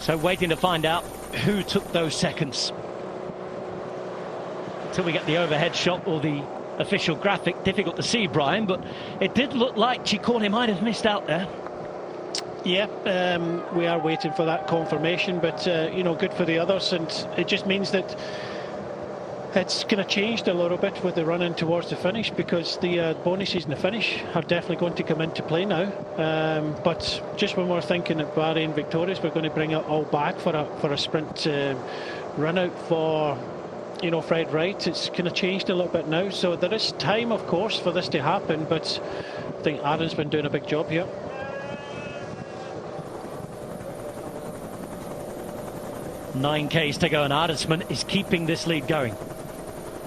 So waiting to find out who took those seconds. Until we get the overhead shot or the official graphic, difficult to see, Brian, but it did look like Ciccone might have missed out there. Yeah, we are waiting for that confirmation, but you know, good for the others, and it just means that it's kind of changed a little bit with the run in towards the finish, because the bonuses in the finish are definitely going to come into play now. But just when we're thinking at Bahrain victorious, we're going to bring it all back for a sprint run out for, you know, Fred Wright. It's kind of changed a little bit now, so there is time, of course, for this to happen, but I think Aaron's been doing a big job here. Nine Ks to go, and Arendsman is keeping this lead going.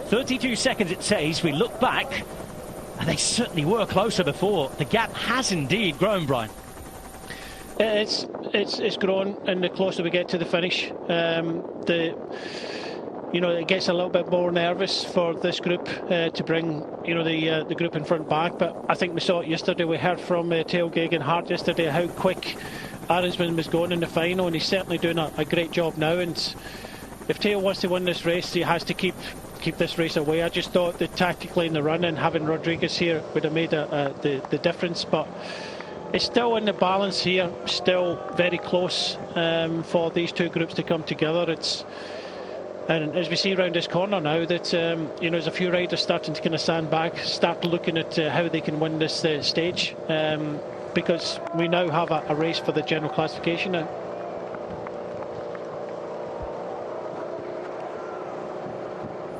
32 seconds it says. We look back, and they certainly were closer before. The gap has indeed grown, Brian. It's grown, and the closer we get to the finish, you know, it gets a little bit more nervous for this group to bring, you know, the group in front back. But I think we saw it yesterday. We heard from Theo Geoghegan-Hart yesterday how quick Arendsman was going in the final, and he's certainly doing a great job now. And if Theo wants to win this race, he has to keep this race away. I just thought that tactically in the run and having Rodriguez here would have made the difference, but it's still in the balance here, still very close for these two groups to come together. And as we see around this corner now, that you know, there's a few riders starting to kind of sandbag, start looking at how they can win this stage, because we now have a race for the general classification now.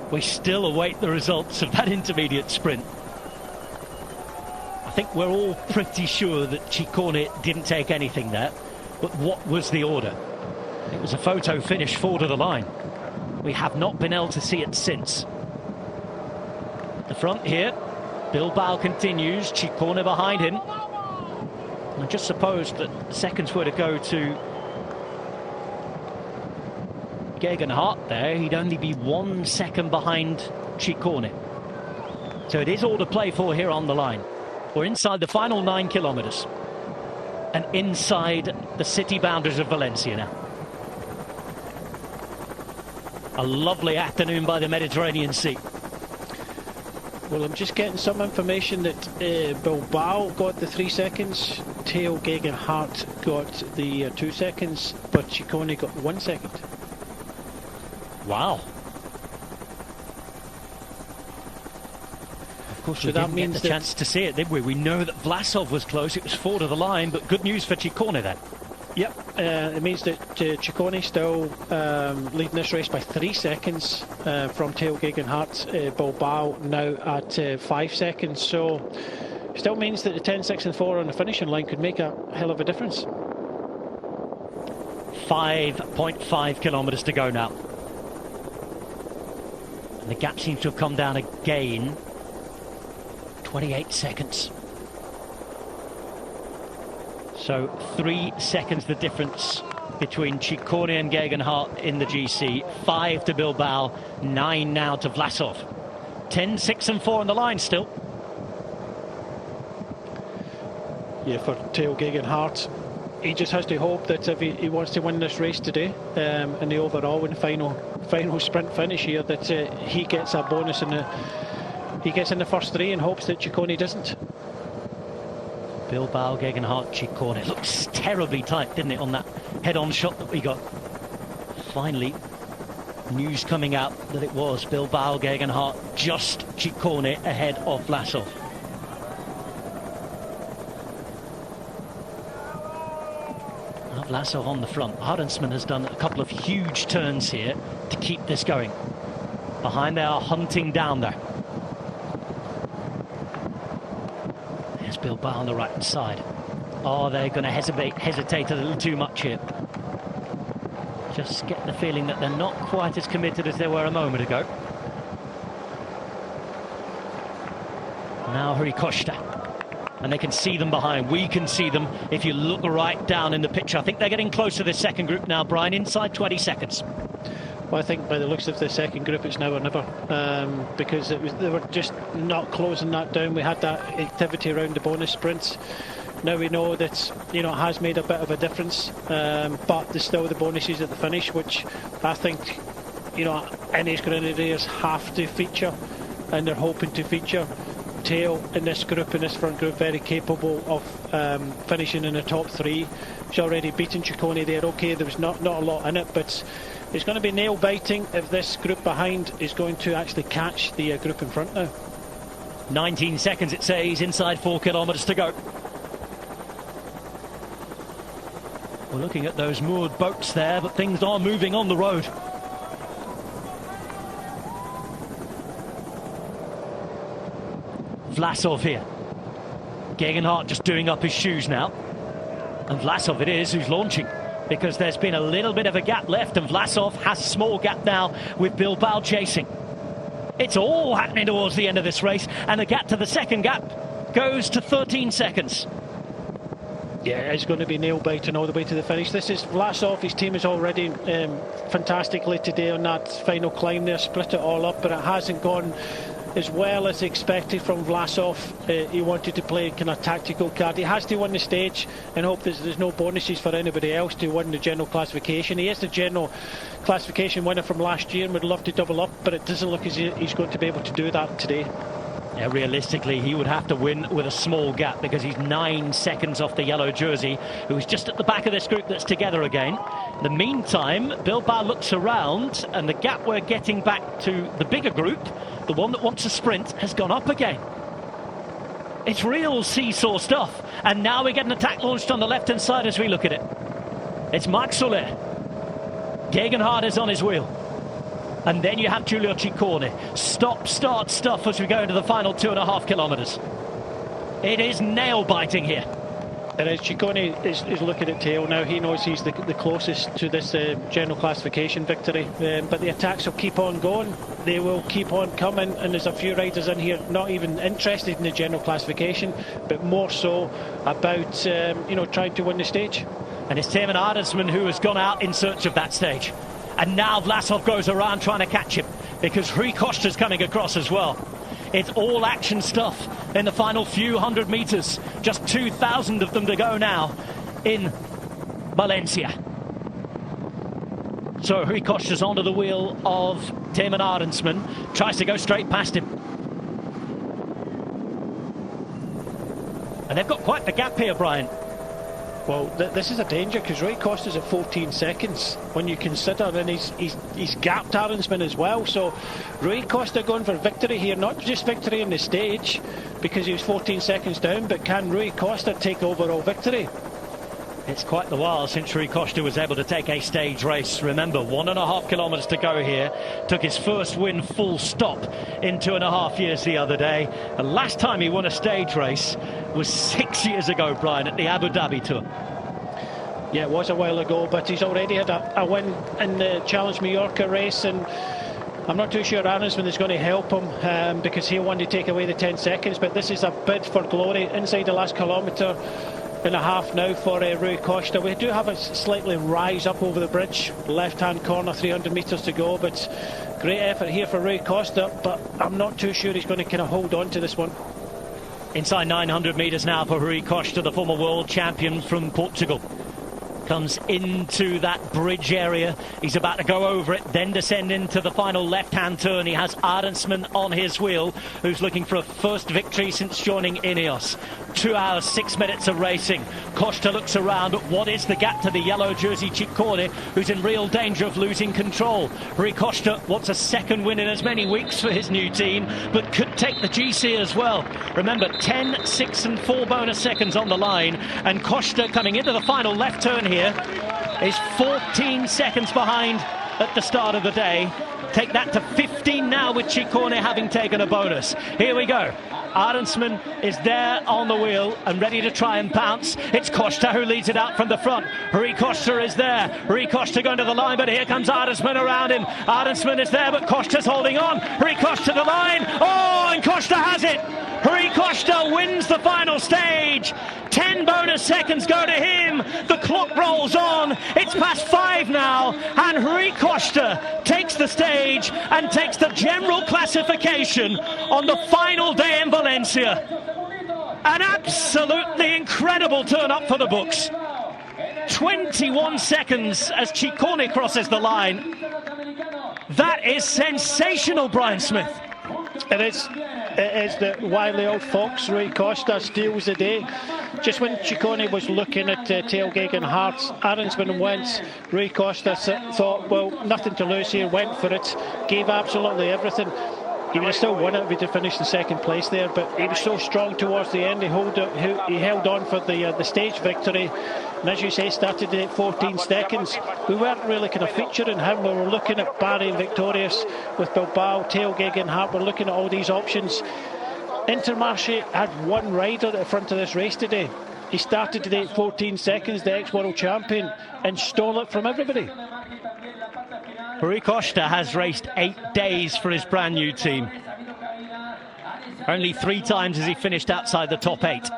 We still await the results of that intermediate sprint. I think we're all pretty sure that Ciccone didn't take anything there, but what was the order? It was a photo finish forward of the line. We have not been able to see it since. The front here, Bilbao continues, Ciccone behind him. I just suppose that seconds were to go to Geoghegan-Hart there, he'd only be 1 second behind Ciccone. So it is all to play for here on the line. We're inside the final 9 kilometres and inside the city boundaries of Valencia now. A lovely afternoon by the Mediterranean Sea. Well, I'm just getting some information that Bilbao got the 3 seconds, Theo Geoghegan-Hart got the 2 seconds, but Ciccone got 1 second. Wow. Of course, we didn't get the chance to see it, did we? We know that Vlasov was close. It was forward of the line, but good news for Ciccone then. Yep, it means that Ciccone still leading this race by 3 seconds from Theo Geoghegan-Hart. Bilbao now at 5 seconds, so still means that the 10, 6 and 4 on the finishing line could make a hell of a difference. 5.5 kilometres to go now. And the gap seems to have come down again. 28 seconds. So 3 seconds the difference between Ciccone and Geoghegan-Hart in the GC. 5 to Bilbao, 9 now to Vlasov. 10, 6 and 4 on the line still. Yeah, for Theo Geoghegan-Hart, he just has to hope that if he wants to win this race today, in the overall and final sprint finish here, that he gets a bonus he gets in the first 3 and hopes that Ciccone doesn't. Bilbao, Geoghegan-Hart, Ciccone. It looks terribly tight, didn't it, on that head-on shot that we got. Finally, news coming out that it was Bilbao, Geoghegan-Hart, just Ciccone ahead of Vlasov. Vlasov on the front. Arendsman has done a couple of huge turns here to keep this going. Behind, they are hunting down there. There's Bilbao on the right side. Oh, they're going to hesitate a little too much here. Just get the feeling that they're not quite as committed as they were a moment ago. Now Rui Costa. And they can see them behind. We can see them if you look right down in the picture. I think they're getting close to the second group now, Brian, inside 20 seconds. Well, I think by the looks of the second group, it's now or never, because they were just not closing that down. We had that activity around the bonus sprints. Now we know that, you know, it has made a bit of a difference, but there's still the bonuses at the finish, which I think, you know, any Grenadiers have to feature, and they're hoping to feature. Tail in this group, in this front group, very capable of finishing in the top 3. She's already beaten Ciccone there. Okay, there was not a lot in it, but it's going to be nail biting if this group behind is going to actually catch the group in front now. 19 seconds it says, inside 4 kilometres to go. We're looking at those moored boats there, but things are moving on the road. Vlasov here. Gegenhardt just doing up his shoes now. And Vlasov it is who's launching, because there's been a little bit of a gap left, and Vlasov has a small gap now with Bilbao chasing. It's all happening towards the end of this race, and the gap to the second gap goes to 13 seconds. Yeah, it's going to be nail biting all the way to the finish. This is Vlasov. His team is already fantastically today on that final climb there, split it all up, but it hasn't gone as well as expected from Vlasov. He wanted to play kind of tactical card. He has to win the stage and hope there's no bonuses for anybody else to win the general classification. He is the general classification winner from last year and would love to double up, but it doesn't look as he's going to be able to do that today. Yeah, realistically, he would have to win with a small gap, because he's 9 seconds off the yellow jersey, who's just at the back of this group that's together again. In the meantime, Bilbao looks around, and the gap we're getting back to the bigger group, the one that wants a sprint, has gone up again. It's real seesaw stuff. And now we get an attack launched on the left-hand side as we look at it. It's Marc Soler. Gegenhardt is on his wheel. And then you have Giulio Ciccone. Stop-start stuff as we go into the final 2.5 kilometres. It is nail-biting here. And as Ciccone is looking at tail now, he knows he's the closest to this general classification victory. But the attacks will keep on going. They will keep on coming. And there's a few riders in here not even interested in the general classification, but more so about you know, trying to win the stage. And it's Tiemann Arendsman who has gone out in search of that stage. And now Vlasov goes around trying to catch him, because Rui Costa's coming across as well. It's all action stuff in the final few hundred metres. Just 2,000 of them to go now in Valencia. So Rui Costa's onto the wheel of Tiemann Arendsman, tries to go straight past him. And they've got quite the gap here, Brian. Well, this is a danger, because Rui Costa's at 14 seconds when you consider, and he's gapped Arendsman as well. So Rui Costa going for victory here, not just victory in the stage because he was 14 seconds down, but can Rui Costa take overall victory? It's quite the while since Rui Costa was able to take a stage race. Remember, 1.5 kilometres to go here. Took his first win full stop in 2.5 years the other day. The last time he won a stage race was 6 years ago, Brian, at the Abu Dhabi Tour. Yeah, it was a while ago, but he's already had a win in the Challenge Mallorca race, and I'm not too sure Arendsman is going to help him because he'll want to take away the 10 seconds, but this is a bid for glory inside the last kilometre and a half now for Rui Costa. We do have a slightly rise up over the bridge, left-hand corner, 300 metres to go, but great effort here for Rui Costa, but I'm not too sure he's going to kind of hold on to this one. Inside 900 metres now for Rui Costa, the former world champion from Portugal. Comes into that bridge area. He's about to go over it, then descend into the final left-hand turn. He has Arendsman on his wheel, who's looking for a first victory since joining Ineos. 2 hours, 6 minutes of racing. Costa looks around, but what is the gap to the yellow jersey Ciccone, who's in real danger of losing control? Rui Costa wants a second win in as many weeks for his new team, but could take the GC as well. Remember, 10, 6 and 4 bonus seconds on the line, and Costa coming into the final left turn here is 14 seconds behind at the start of the day. Take that to 15 now with Ciccone having taken a bonus. Here we go. Arendsman is there on the wheel and ready to try and pounce. It's Costa who leads it out from the front. Rui Costa is there. Rui Costa going to the line, but here comes Arendsman around him. Arendsman is there, but Costa's holding on. Rui Costa to the line. Oh, and Costa has it. Rui Costa wins the final stage. 10 bonus seconds go to him. The clock rolls on. It's past 5 now, and Rui Costa takes the stage and takes the general classification on the final day in Valencia. An absolutely incredible turn up for the books. 21 seconds as Ciccone crosses the line. That is sensational, Brian Smith. It is the wily old fox, Rui Costa, steals the day. Just when Ciccone was looking at Tailgate and Hearts, Arensman went. Rui Costa thought, well, nothing to lose here, went for it, gave absolutely everything. He would have still won it if he'd finished in second place there, but he was so strong towards the end. He held on for the stage victory, and as you say, started at 14 seconds. We weren't really kind of featuring him. We were looking at Barry and Victorious with Bilbao, Tailgate and Hart. We're looking at all these options. Intermarché had one rider at the front of this race today. He started today at 14 seconds, the ex-world champion, and stole it from everybody. Rui Costa has raced 8 days for his brand new team. Only 3 times has he finished outside the top 8.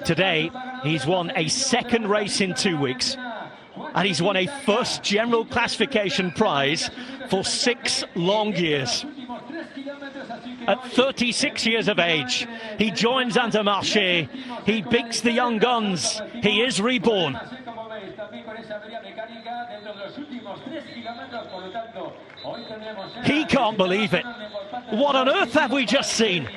Today, he's won a second race in 2 weeks, and he's won a first general classification prize for 6 long years. At 36 years of age, he joins Intermarché. He beats the young guns. He is reborn. He can't believe it. What on earth have we just seen?